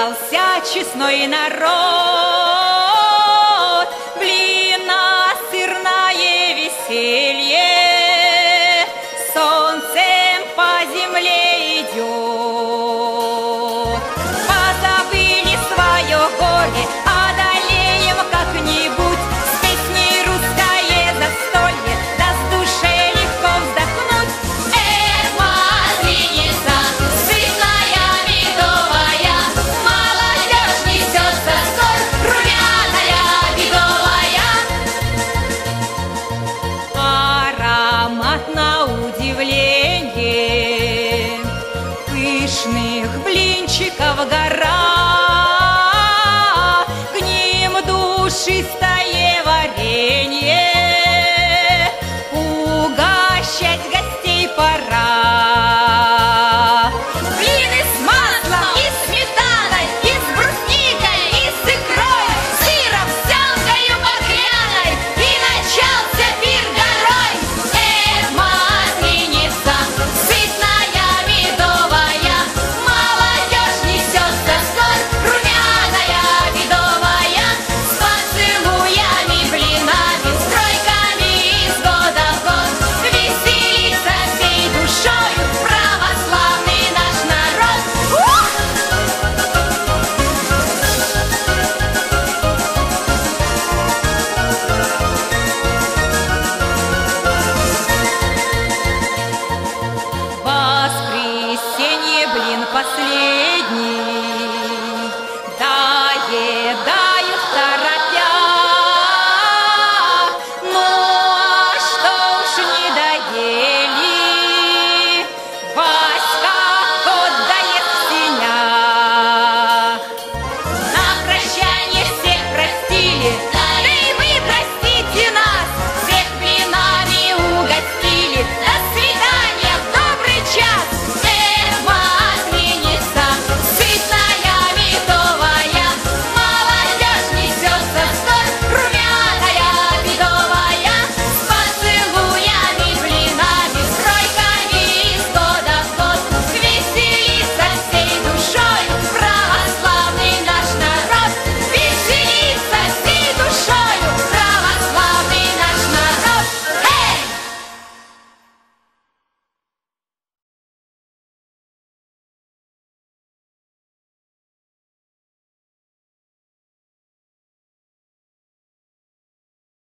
собрался честной народ, блина сырное веселье, солнцем по земле идет. Позабыли свое горе, одолеем как-нибудь, с песней русское застолье, да с душе легко вздохнуть. Эх, масленица, сытная, медовая, молодежь несется скорь, румяная, бедовая. Аромат на удивление пышных блинчиков гора.